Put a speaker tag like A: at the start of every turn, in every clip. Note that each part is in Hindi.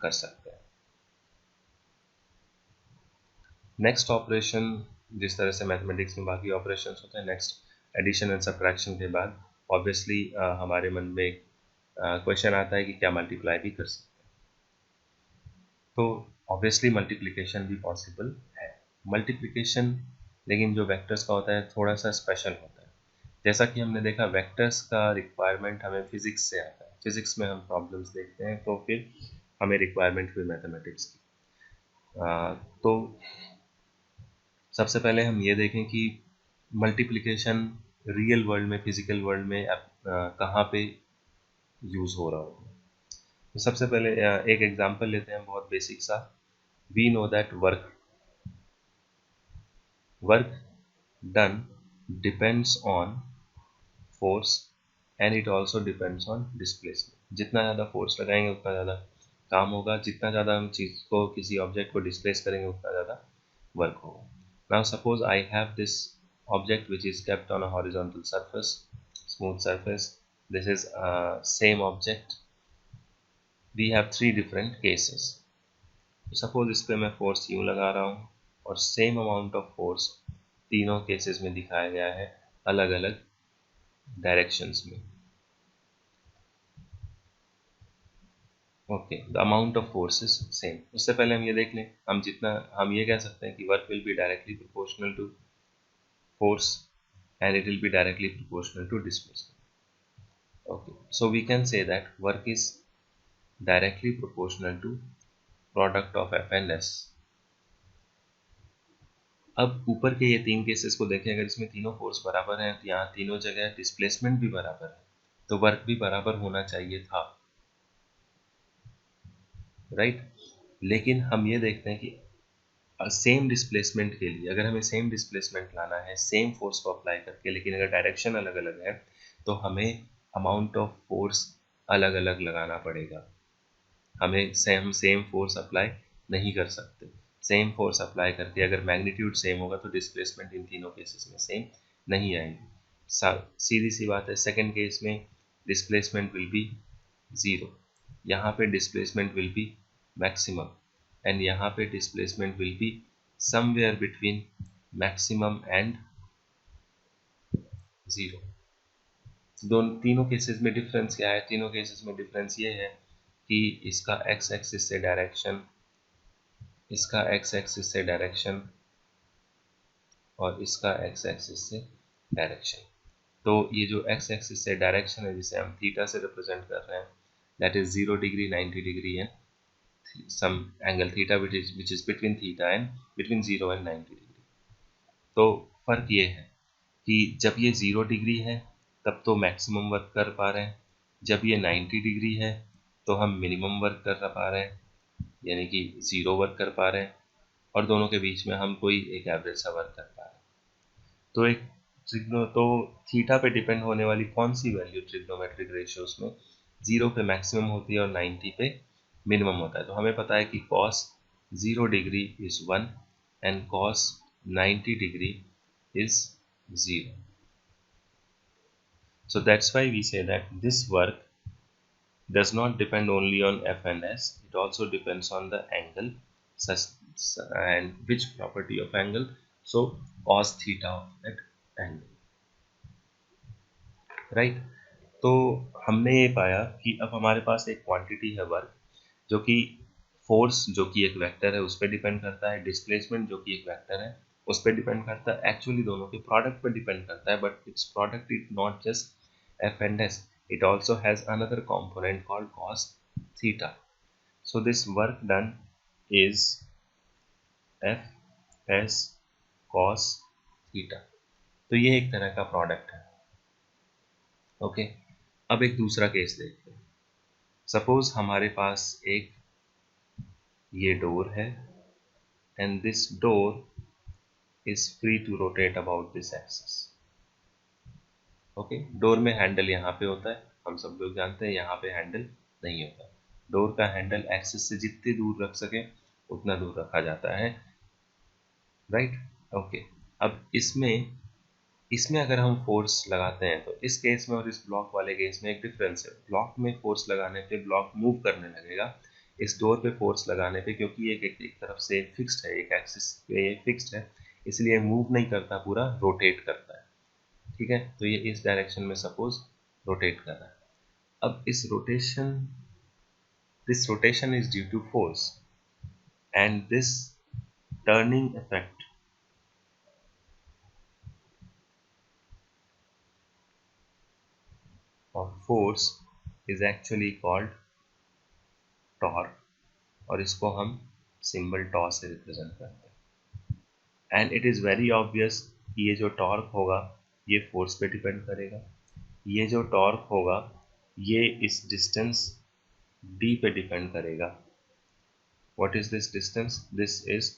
A: कर सकते हैं। नेक्स्ट ऑपरेशन, जिस तरह से मैथमेटिक्स में बाकी ऑपरेशंस होते हैं, नेक्स्ट एडिशन एंड सब्ट्रैक्शन के बाद ऑब्वियसली हमारे मन में एक क्वेश्चन आता है कि क्या मल्टीप्लाई भी कर सकते हैं। तो ऑब्वियसली मल्टीप्लिकेशन भी पॉसिबल है। मल्टीप्लिकेशन लेकिन जो वेक्टर्स का होता है थोड़ा सा स्पेशल होता है। जैसा कि हमने देखा वेक्टर्स का रिक्वायरमेंट हमें फिजिक्स से आता है, फिजिक्स में हम प्रॉब्लम्स देखते हैं तो फिर हमें रिक्वायरमेंट हुई मैथमेटिक्स की। तो सबसे पहले हम ये देखें कि मल्टीप्लिकेशन रियल वर्ल्ड में, फिजिकल वर्ल्ड में कहाँ पे यूज़ हो रहा होगा। तो सबसे पहले एक एग्जांपल लेते हैं बहुत बेसिक सा। We know that work done depends on force and it also depends on displacement. जितना ज़्यादा फोर्स लगाएंगे उतना ज़्यादा काम होगा, जितना ज़्यादा हम चीज़ को, किसी ऑब्जेक्ट को डिस्प्लेस करेंगे उतना ज़्यादा वर्क होगा। Now suppose I have this object which is kept on a horizontal surface, smooth surface. This is same object. We have three different cases. Suppose इस पे मैं फोर्स यूं लगा रहा हूँ और सेम अमाउंट ऑफ फोर्स तीनों केसेस में दिखाया गया है अलग अलग डायरेक्शंस में। Okay, the amount of force is same. उससे पहले हम ये देख लें, हम ये कह सकते हैं कि work will be directly proportional to force and it will be directly proportional to displacement. Okay, so we can say that work is directly proportional to product of F and S. अब ऊपर के ये तीन केसेस को देखें, अगर इसमें तीनों फोर्स बराबर हैं तो यहाँ तीनों जगह डिस्प्लेसमेंट भी बराबर है, तो वर्क भी बराबर होना चाहिए था, राइट। लेकिन हम ये देखते हैं कि सेम डिस्प्लेसमेंट के लिए, अगर हमें सेम डिस्प्लेसमेंट लाना है सेम फोर्स को अप्लाई करके, लेकिन अगर डायरेक्शन अलग अलग है तो हमें अमाउंट ऑफ फोर्स अलग अलग लगाना पड़ेगा। हमें सेम फोर्स अप्लाई नहीं कर सकते। सेम फोर्स अप्लाई करके अगर मैग्नीट्यूड सेम होगा तो डिस्प्लेसमेंट इन तीनों केसेस में सेम नहीं आएगी। सीधी सी बात है, सेकेंड केस में डिस्प्लेसमेंट विल बी ज़ीरो, यहाँ पे displacement will be maximum and यहाँ पे displacement will be somewhere between maximum and zero. दोनों तीनों केसेस में डिफरेंस क्या है? तीनों केसेस में डिफरेंस ये है कि इसका एक्स एक्सिस से डायरेक्शन, इसका एक्स एक्सिस से डायरेक्शन और इसका एक्स एक्सिस से डायरेक्शन। तो ये जो एक्स एक्सिस से डायरेक्शन है जिसे हम थीटा से रिप्रेजेंट कर रहे हैं, that is 0 degree, 90 degree and some angle theta which is between theta and between 0 and 90 degree. तो फर्क ये है कि जब ये 0 डिग्री है तब तो मैक्सिमम वर्क कर पा रहे हैं, जब ये 90 डिग्री है तो हम मिनिमम वर्क कर पा रहे हैं, यानी कि 0 वर्क कर पा रहे हैं, और दोनों के बीच में हम कोई एक एवरेज सा वर्क कर पा रहे हैं। तो थीटा पे डिपेंड होने वाली कौन सी वैल्यू ट्रिग्नोमेट्रिक रेशियोज में 0 पे मैक्सिमम होती है और 90 पे मिनिमम होता है। तो हमें पता है कि cos 0 degree is 1 and cos 90 degree is 0. So that's why we say that this work does not depend only on F and S, it also depends on the angle and which property of angle, so cos theta of that angle, right? तो हमने ये पाया कि अब हमारे पास एक क्वांटिटी है वर्क, जो कि फोर्स जो कि एक वेक्टर है उस पर डिपेंड करता है, डिस्प्लेसमेंट जो कि एक वेक्टर है उस पर डिपेंड करता है, एक्चुअली दोनों के प्रोडक्ट पर डिपेंड करता है, but it's product is not just F and S, it also has another component called cos theta. So this work done is f s cos theta. तो ये एक तरह का प्रोडक्ट है। ओके, अब एक दूसरा केस देखते हैं। सपोज हमारे पास एक ये डोर है and this door is free to rotate about this axis. Okay, door में हैंडल यहाँ पे होता है, हम सब लोग जानते हैं, यहाँ पे हैंडल नहीं होता। डोर का हैंडल एक्सिस से जितनी दूर रख सके उतना दूर रखा जाता है, राइट। ओके, अब इसमें अगर हम फोर्स लगाते हैं तो इस केस में और इस ब्लॉक वाले केस में एक डिफरेंस है। ब्लॉक में फोर्स लगाने पे ब्लॉक मूव करने लगेगा, इस डोर पे फोर्स लगाने पे, क्योंकि ये एक तरफ से फिक्स्ड है, एक एक्सिस पे ये फिक्स्ड है, इसलिए मूव नहीं करता, पूरा रोटेट करता है। ठीक है, तो ये इस डायरेक्शन में सपोज रोटेट कर रहा है। अब this rotation is due to force, and this turning effect of force is actually called torque, और इसको हम सिंबल टॉ से रिप्रेजेंट करते हैं। And it is very obvious कि ये जो टॉर्क होगा ये फोर्स पे डिपेंड करेगा, ये जो टॉर्क होगा ये इस डिस्टेंस d पे डिपेंड करेगा। What is this distance? This is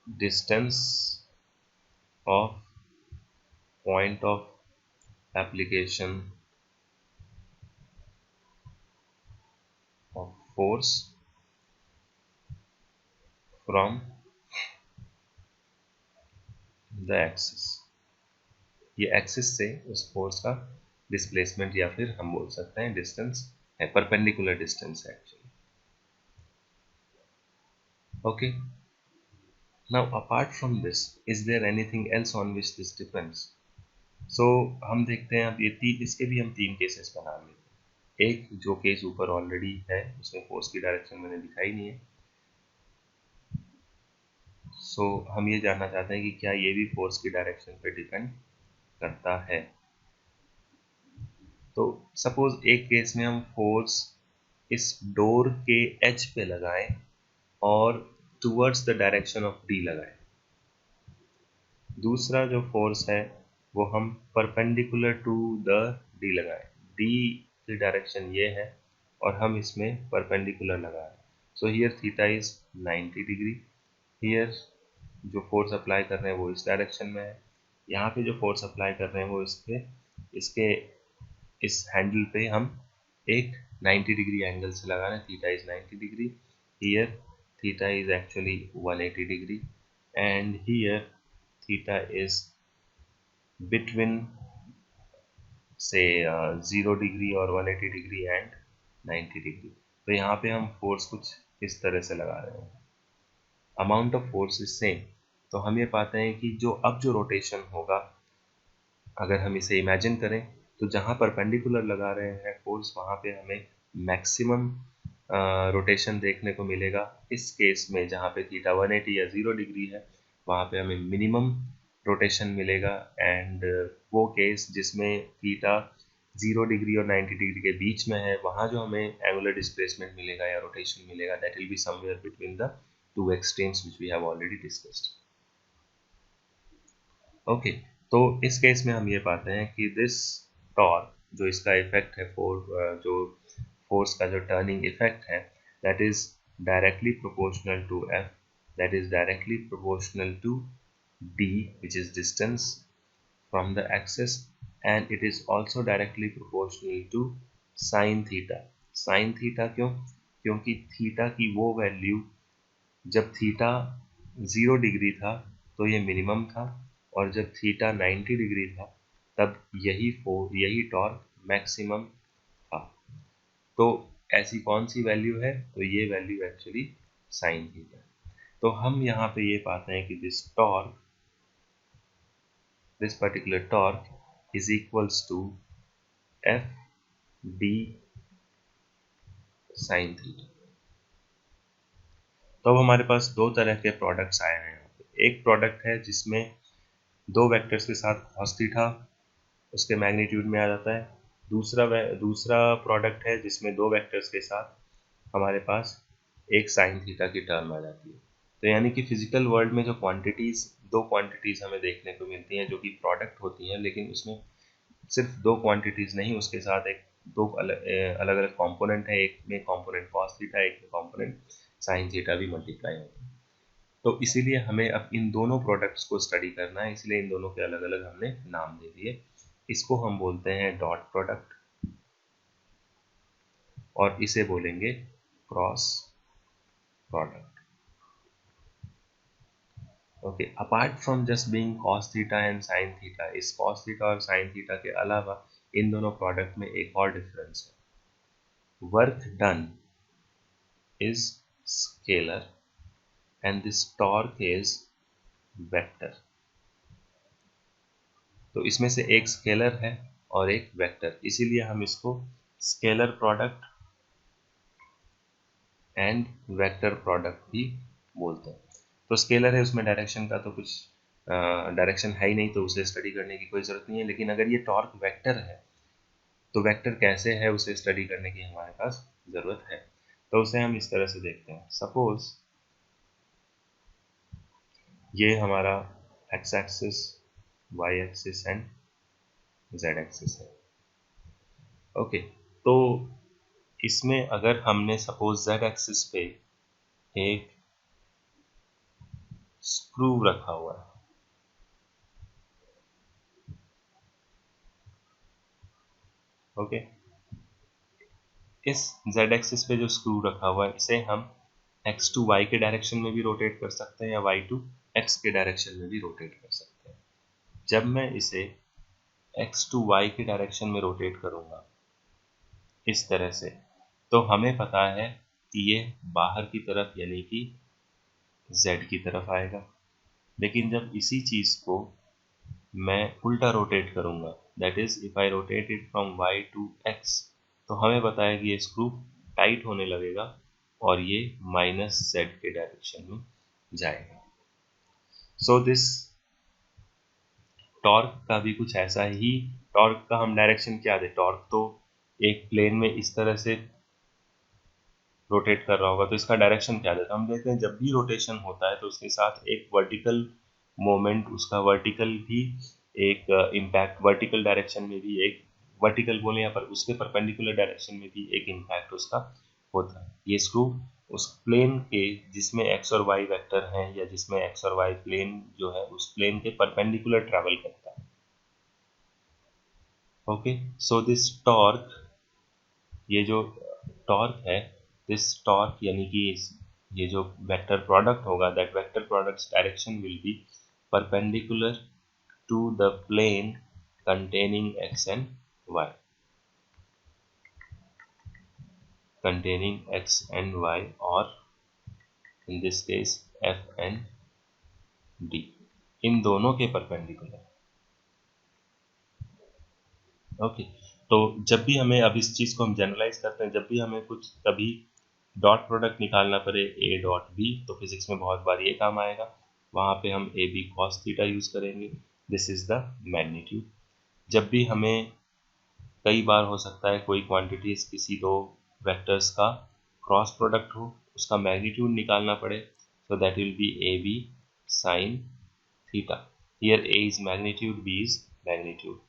A: distance of point of application of force from the axis. ये एक्सिस से उस फोर्स का डिस्प्लेसमेंट, या फिर हम बोल सकते हैं डिस्टेंस है, परपेंडिकुलर डिस्टेंस है actually. Okay, now apart from this, is there anything else on which this depends? So हम देखते हैं अब इसके भी हम तीन केसेस बना लेते हैं। एक जो केस ऊपर ऑलरेडी है, उसमें फोर्स की डायरेक्शन मैंने दिखाई नहीं है, सो हम ये जानना चाहते हैं कि क्या ये भी फोर्स की डायरेक्शन पे डिपेंड करता है। तो सपोज एक केस में हम फोर्स इस डोर के एज पे लगाएं और towards the direction of D लगाएं। दूसरा जो फोर्स है वो हम परपेंडिकुलर टू द डी लगाएं, डी की डायरेक्शन ये है और हम इसमें परपेंडिकुलर लगा रहे हैं। So here theta is 90 degree. Here जो फोर्स अप्लाई कर रहे हैं वो इस डायरेक्शन में है, यहाँ पे जो फोर्स अप्लाई कर रहे हैं वो इसके इस हैंडल पे हम एक 90 डिग्री एंगल से लगा रहे हैं। Theta is 90 degree, here theta is actually 180 degree, and here theta is between say 0 degree और 180 डिग्री एंड 90 डिग्री। तो यहाँ पे हम फोर्स कुछ इस तरह से लगा रहे हैं। Amount of force is same, तो हम ये पाते हैं कि जो रोटेशन होगा, अगर हम इसे इमेजिन करें, तो जहाँ परपेंडिकुलर लगा रहे हैं फोर्स वहाँ पे हमें मैक्सिमम रोटेशन देखने को मिलेगा। इस केस में जहाँ पे थीटा 180 या 0 डिग्री है, वहाँ पे हमें मिनिमम रोटेशन मिलेगा। एंड वो केस जिसमें थीटा 0 डिग्री और 90 डिग्री के बीच में है, वहाँ जो हमें एंगुलर डिस्प्लेसमेंट मिलेगा या रोटेशन मिलेगा, that will be somewhere between the two extremes which we have already discussed. Okay, तो इस केस में हम ये पाते हैं कि दिस टॉर्क, जो इसका इफेक्ट है जो फोर्स का जो टर्निंग इफेक्ट है, that is directly proportional to F, that is directly proportional to D which is distance from the axis, and it is also directly proportional to sine theta. Sine theta क्यों? क्योंकि थीटा की वो वैल्यू, जब थीटा 0 डिग्री था तो ये मिनिमम था, और जब थीटा 90 डिग्री था तब यही टॉर्क मैक्सिमम था। तो ऐसी कौन सी वैल्यू है? तो ये वैल्यू एक्चुअली साइन थीटा। तो हम यहाँ पे ये पाते हैं कि this particular torque is equals to F D sine theta. तो अब हमारे पास दो तरह के प्रोडक्ट्स आए हैं यहाँ पे। एक प्रोडक्ट है जिसमें दो वेक्टर्स के साथ cos थीटा उसके मैग्नीट्यूड में आ जाता है। दूसरा प्रोडक्ट है जिसमें दो वेक्टर्स के साथ हमारे पास एक साइन थीटा की टर्म आ जाती है। तो यानी कि फिजिकल वर्ल्ड में जो दो क्वांटिटीज़ हमें देखने को मिलती हैं जो कि प्रोडक्ट होती हैं, लेकिन उसमें सिर्फ दो क्वांटिटीज़ नहीं, उसके साथ दो अलग अलग कंपोनेंट है। एक में कंपोनेंट cos थीटा, एक में कंपोनेंट साइन थीटा भी मल्टीप्लाई होता है। तो इसीलिए हमें अब इन दोनों प्रोडक्ट्स को स्टडी करना है, इसलिए इन दोनों के अलग अलग हमने नाम दे दिए। इसको हम बोलते हैं डॉट प्रोडक्ट, और इसे बोलेंगे cross product. Okay, apart from just being cos theta and sin theta, इस cos थीटा और sin थीटा के अलावा इन दोनों प्रोडक्ट में एक और डिफरेंस है। Work done is scalar and this torque is vector. तो इसमें से एक स्केलर है और एक वेक्टर, इसीलिए हम इसको scalar product and vector product भी बोलते हैं। तो स्केलर है, उसमें डायरेक्शन का तो कुछ डायरेक्शन है ही नहीं, तो उसे स्टडी करने की कोई ज़रूरत नहीं है। लेकिन अगर ये टॉर्क वेक्टर है तो वेक्टर कैसे है उसे स्टडी करने की हमारे पास ज़रूरत है। तो उसे हम इस तरह से देखते हैं। सपोज ये हमारा X axis, Y axis and Z axis है। ओके, तो इसमें अगर हमने सपोज जेड एक्सिस पे एक स्क्रू रखा हुआ है, ओके, इस z एक्सिस पे जो स्क्रू रखा हुआ है इसे हम x टू y के डायरेक्शन में भी रोटेट कर सकते हैं या y टू x के डायरेक्शन में भी रोटेट कर सकते हैं। जब मैं इसे x टू y के डायरेक्शन में रोटेट करूंगा इस तरह से, तो हमें पता है कि ये बाहर की तरफ यानी कि z की तरफ आएगा। लेकिन जब इसी चीज को मैं उल्टा रोटेट करूंगा, that is if I rotate it from y to x, तो हमें पता है कि ये स्क्रू टाइट होने लगेगा और ये माइनस z के डायरेक्शन में जाएगा। सो दिस टॉर्क का भी कुछ ऐसा ही, टॉर्क का हम डायरेक्शन क्या दे, टॉर्क तो एक प्लेन में इस तरह से रोटेट कर रहा होगा, तो इसका डायरेक्शन क्या देता है, हम देखते हैं जब भी रोटेशन होता है तो उसके साथ एक वर्टिकल मोमेंट, उसका वर्टिकल भी एक इम्पैक्ट, वर्टिकल डायरेक्शन में भी एक, वर्टिकल बोले यहाँ पर, उसके परपेंडिकुलर डायरेक्शन में भी एक इम्पैक्ट उसका होता है। ये स्क्रू उस प्लेन के जिसमें एक्स और वाई वेक्टर हैं या जिसमें एक्स और वाई प्लेन जो है उस प्लेन के परपेंडिकुलर ट्रैवल करता है। ओके, सो दिस टॉर्क, ये जो टॉर्क है, दिस टॉर्क यानी कि ये जो वेक्टर प्रोडक्ट होगा, that vector product's direction will be perpendicular to the plane containing x and y, containing x and y, or in this case f and d, इन दोनों के परपेंडिकुलर। ओके, तो जब भी हमें, अब इस चीज को हम जनरलाइज करते हैं, जब भी हमें कुछ कभी डॉट प्रोडक्ट निकालना पड़े ए डॉट बी, तो फिजिक्स में बहुत बार ये काम आएगा, वहां पे हम A B cos theta use करेंगे, दिस इज द मैग्नीट्यूड। जब भी हमें, कई बार हो सकता है कोई क्वांटिटीज किसी दो वेक्टर्स का क्रॉस प्रोडक्ट हो, उसका मैग्नीट्यूड निकालना पड़े, so that will be A B sine theta, here A is magnitude, B is magnitude.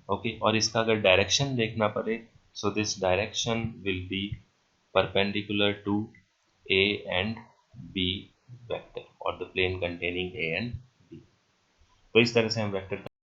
A: Okay, और इसका अगर डायरेक्शन देखना पड़े, so this direction will be perpendicular to A and B vector और the plane containing A and B. तो इस तरह से हम वेक्टर